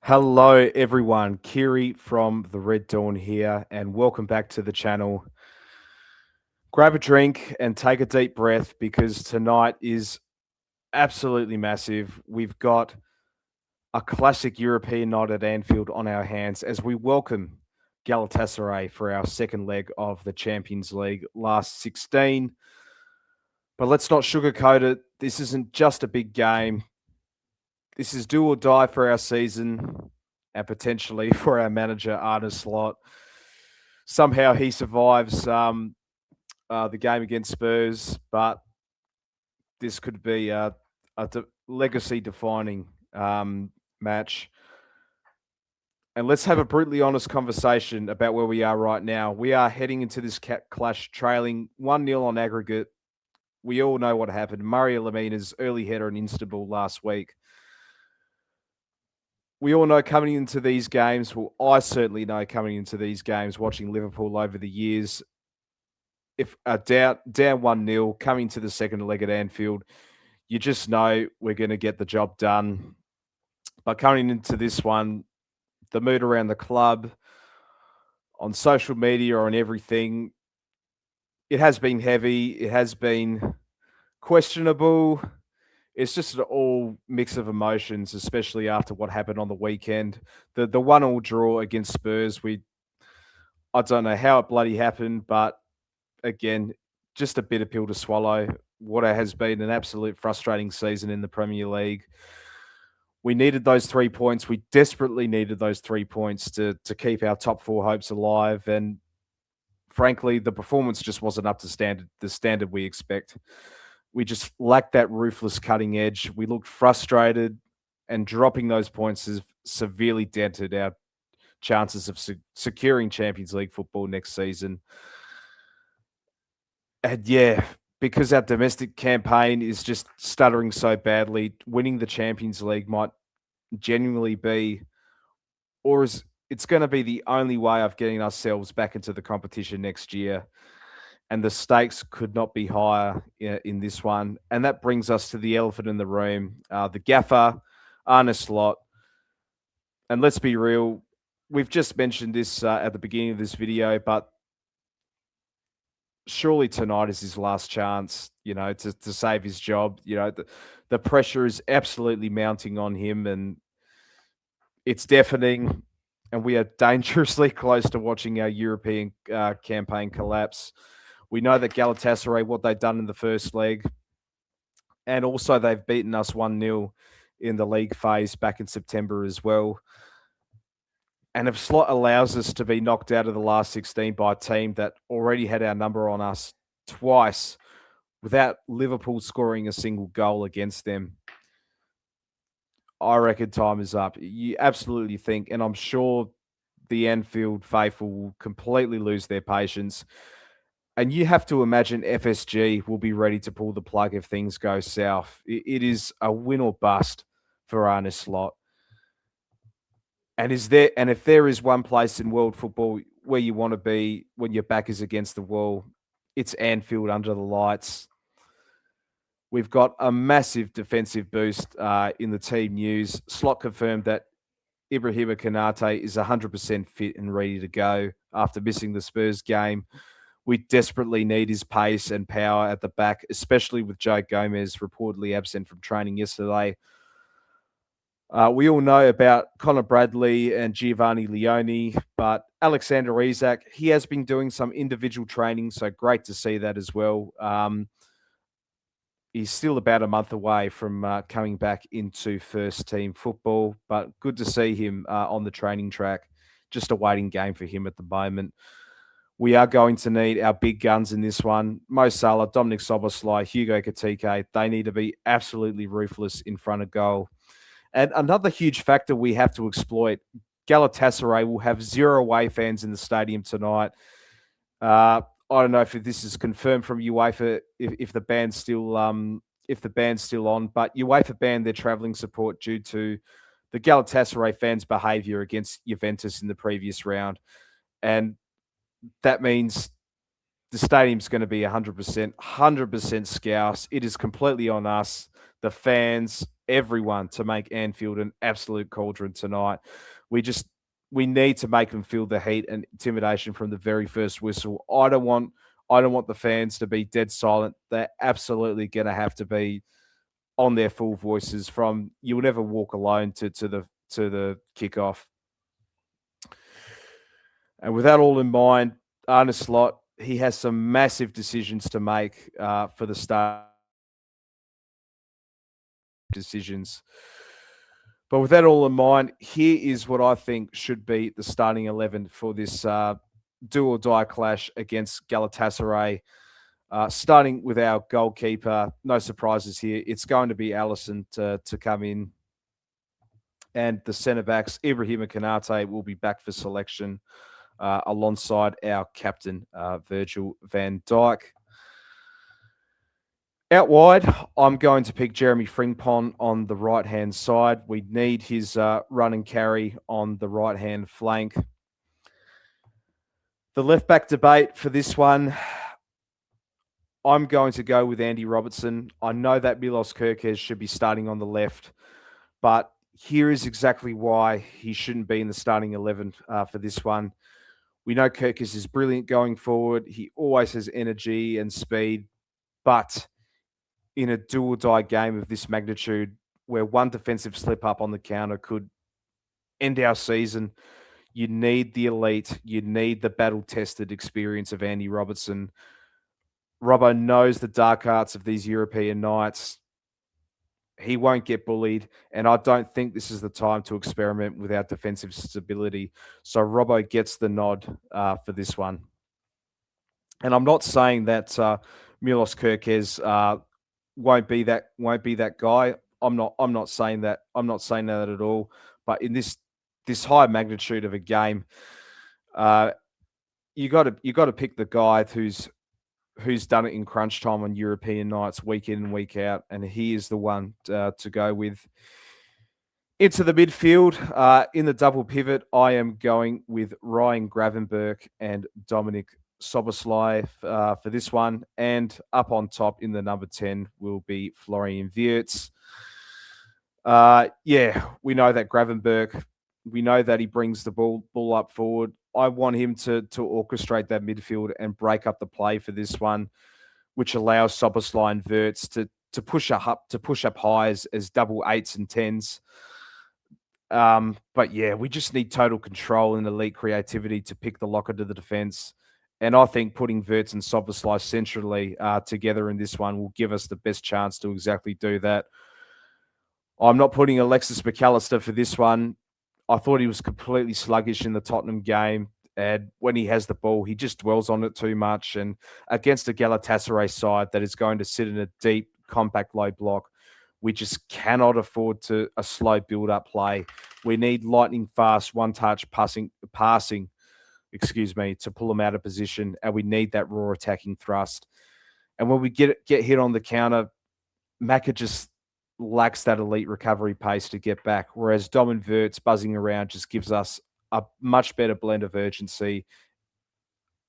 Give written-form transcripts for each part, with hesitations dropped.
Hello, everyone. Kiri from the Red Dawn here, and welcome back to the channel. Grab a drink and take a deep breath because tonight is absolutely massive. We've got a classic European night at Anfield on our hands as we welcome Galatasaray for our second leg of the Champions League last 16. But let's not sugarcoat it. This isn't just a big game. This is do or die for our season and potentially for our manager, Arne Slot. Somehow he survives the game against Spurs, but this could be a legacy defining match. And let's have a brutally honest conversation about where we are right now. We are heading into this clash trailing 1-0 on aggregate. We all know what happened. Mario Lemina's early header in Istanbul last week. We all know coming into these games, well, I certainly know coming into these games, watching Liverpool over the years, if down 1-0, coming to the second leg at Anfield, you just know we're going to get the job done. But coming into this one, the mood around the club, on social media, on everything, it has been heavy. It has been questionable. It's just an all mix of emotions, especially after what happened on the weekend. The 1-1 draw against Spurs, I don't know how it bloody happened, but again, just a bitter pill to swallow. What has been an absolute frustrating season in the Premier League. We needed those 3 points. We desperately needed those 3 points to keep our top four hopes alive. And frankly, the performance just wasn't up to the standard we expect. We just lacked that ruthless cutting edge. We looked frustrated, and dropping those points has severely dented our chances of securing Champions League football next season. And yeah, because our domestic campaign is just stuttering so badly, winning the Champions League might genuinely be, or is it's going to be the only way of getting ourselves back into the competition next year. And the stakes could not be higher in this one. And that brings us to the elephant in the room, the gaffer, Arne Slot. And let's be real, we've just mentioned this at the beginning of this video, but surely tonight is his last chance, to save his job. The pressure is absolutely mounting on him, and it's deafening. And we are dangerously close to watching our European campaign collapse. We know that Galatasaray, what they've done in the first leg, and also they've beaten us 1-0 in the league phase back in September as well. And if Slot allows us to be knocked out of the last 16 by a team that already had our number on us twice without Liverpool scoring a single goal against them, I reckon time is up. You absolutely think, and I'm sure the Anfield faithful will completely lose their patience. And you have to imagine FSG will be ready to pull the plug if things go south. It is a win or bust for Arne Slot. And if there is one place in world football where you want to be when your back is against the wall, it's Anfield under the lights. We've got a massive defensive boost in the team news. Slot confirmed that Ibrahima Konate is 100% fit and ready to go after missing the Spurs game. We desperately need his pace and power at the back, especially with Joe Gomez reportedly absent from training yesterday. We all know about Conor Bradley and Giovanni Leone, but Alexander Isak, he has been doing some individual training, so great to see that as well. He's still about a month away from coming back into first team football, but good to see him on the training track. Just a waiting game for him at the moment. We are going to need our big guns in this one. Mo Salah, Dominic Szoboszlai, Hugo Ekitike, they need to be absolutely ruthless in front of goal. And another huge factor we have to exploit, Galatasaray will have 0 away fans in the stadium tonight. I don't know if this is confirmed from UEFA, if the band's still on, but UEFA banned their travelling support due to the Galatasaray fans' behaviour against Juventus in the previous round. And that means the stadium's going to be 100% scouse. It is completely on us the fans, everyone to make Anfield an absolute cauldron tonight. We just we need to make them feel the heat and intimidation from the very first whistle. I don't want the fans to be dead silent. They're absolutely going to have to be on their full voices from "You'll Never Walk Alone" to the kickoff. And with that all in mind, Arne Slot, he has some massive decisions to make for the start decisions. But with that all in mind, here is what I think should be the starting 11 for this do or die clash against Galatasaray. Starting with our goalkeeper, no surprises here. It's going to be Allison to come in. And the centre backs, Ibrahima Kanate, will be back for selection alongside our captain, Virgil van Dijk. Out wide, I'm going to pick Jeremy Frimpong on the right-hand side. We need his run and carry on the right-hand flank. The left-back debate for this one, I'm going to go with Andy Robertson. I know that Milos Kerkez should be starting on the left, but here is exactly why he shouldn't be in the starting 11 for this one. We know Kerkez is brilliant going forward. He always has energy and speed, but in a do-or-die game of this magnitude, where one defensive slip-up on the counter could end our season, you need the elite, you need the battle-tested experience of Andy Robertson. Robbo knows the dark arts of these European nights. He won't get bullied, and I don't think this is the time to experiment with our defensive stability. So Robbo gets the nod for this one. And I'm not saying that Milos Kerkez won't be that guy. I'm not saying that. I'm not saying that at all. But in this high magnitude of a game, you got to pick the guy who's done it in crunch time on European nights, week in and week out, and he is the one to go with. Into the midfield, in the double pivot, I am going with Ryan Gravenberch and Dominic Soboslai for this one. And up on top in the number 10 will be Florian Wirtz. We know that Gravenberch, we know that he brings the ball up forward. I want him to orchestrate that midfield and break up the play for this one, which allows Soboslai and Wirtz to push up high as double 8s and 10s. But yeah, we just need total control and elite creativity to pick the locker to the defense. And I think putting Wirtz and Soboslai centrally together in this one will give us the best chance to exactly do that. I'm not putting Alexis McAllister for this one. I thought he was completely sluggish in the Tottenham game. And when he has the ball, he just dwells on it too much. And against a Galatasaray side that is going to sit in a deep, compact, low block, we just cannot afford a slow build-up play. We need lightning fast, one-touch passing, to pull them out of position. And we need that raw attacking thrust. And when we get hit on the counter, Maka just lacks that elite recovery pace to get back, whereas Dom and Wirtz buzzing around just gives us a much better blend of urgency,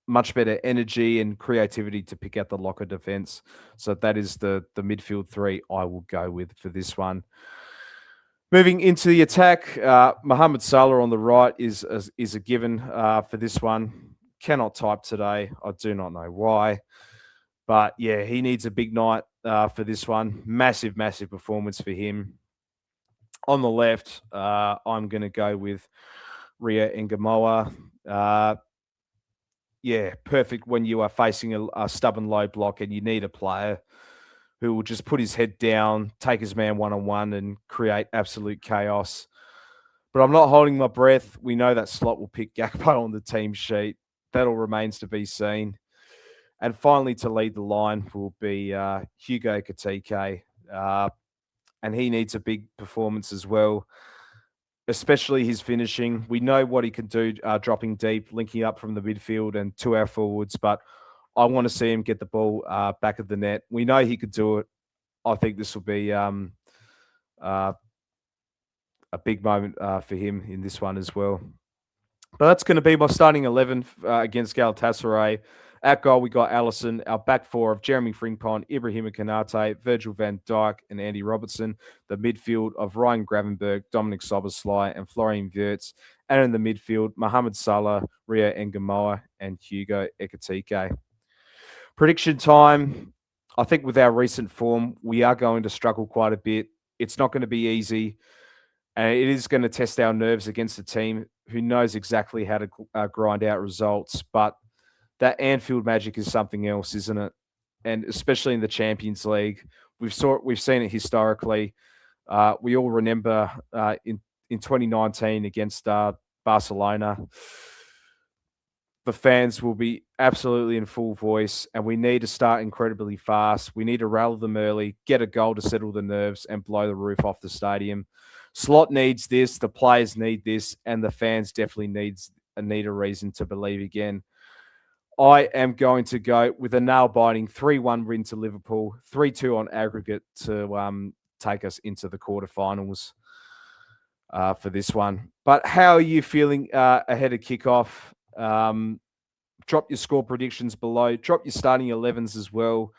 much better energy and creativity to pick out the locker defense. So that is the midfield three I will go with for this one. Moving into the attack, Mohamed Salah on the right is a given for this one. Cannot type today. I do not know why. But yeah, he needs a big night for this one. Massive, massive performance for him. On the left, I'm going to go with Ria Ngamoa. Perfect when you are facing a stubborn low block and you need a player who will just put his head down, take his man one-on-one and create absolute chaos. But I'm not holding my breath. We know that Slot will pick Gakpo on the team sheet. That all remains to be seen. And finally, to lead the line will be Hugo Ekitike. And he needs a big performance as well, especially his finishing. We know what he can do dropping deep, linking up from the midfield and to our forwards, but I want to see him get the ball back of the net. We know he could do it. I think this will be a big moment for him in this one as well. But that's going to be my starting 11 against Galatasaray. At goal, we got Allison. Our back four of Jeremy Frimpong, Ibrahima Konate, Virgil van Dijk, and Andy Robertson. The midfield of Ryan Gravenberg, Dominic Soboslai, and Florian Wirtz. And in the midfield, Mohamed Salah, Rio Engamoa, and Hugo Ekitike. Prediction time. I think with our recent form, we are going to struggle quite a bit. It's not going to be easy. And it is going to test our nerves against a team who knows exactly how to grind out results. But that Anfield magic is something else, isn't it? And especially in the Champions League, we've seen it historically. We all remember in 2019 against Barcelona, the fans will be absolutely in full voice, and we need to start incredibly fast. We need to rally them early, get a goal to settle the nerves, and blow the roof off the stadium. Slot needs this, the players need this, and the fans definitely need a reason to believe again. I am going to go with a nail-biting 3-1 win to Liverpool, 3-2 on aggregate to take us into the quarterfinals for this one. But how are you feeling ahead of kickoff? Drop your score predictions below. Drop your starting 11s as well.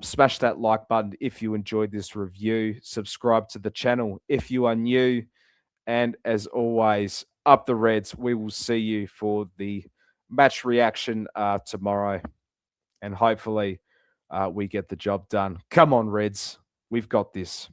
Smash that like button if you enjoyed this review. Subscribe to the channel if you are new. And as always, up the Reds. We will see you for the match reaction tomorrow. And hopefully we get the job done. Come on, Reds. We've got this.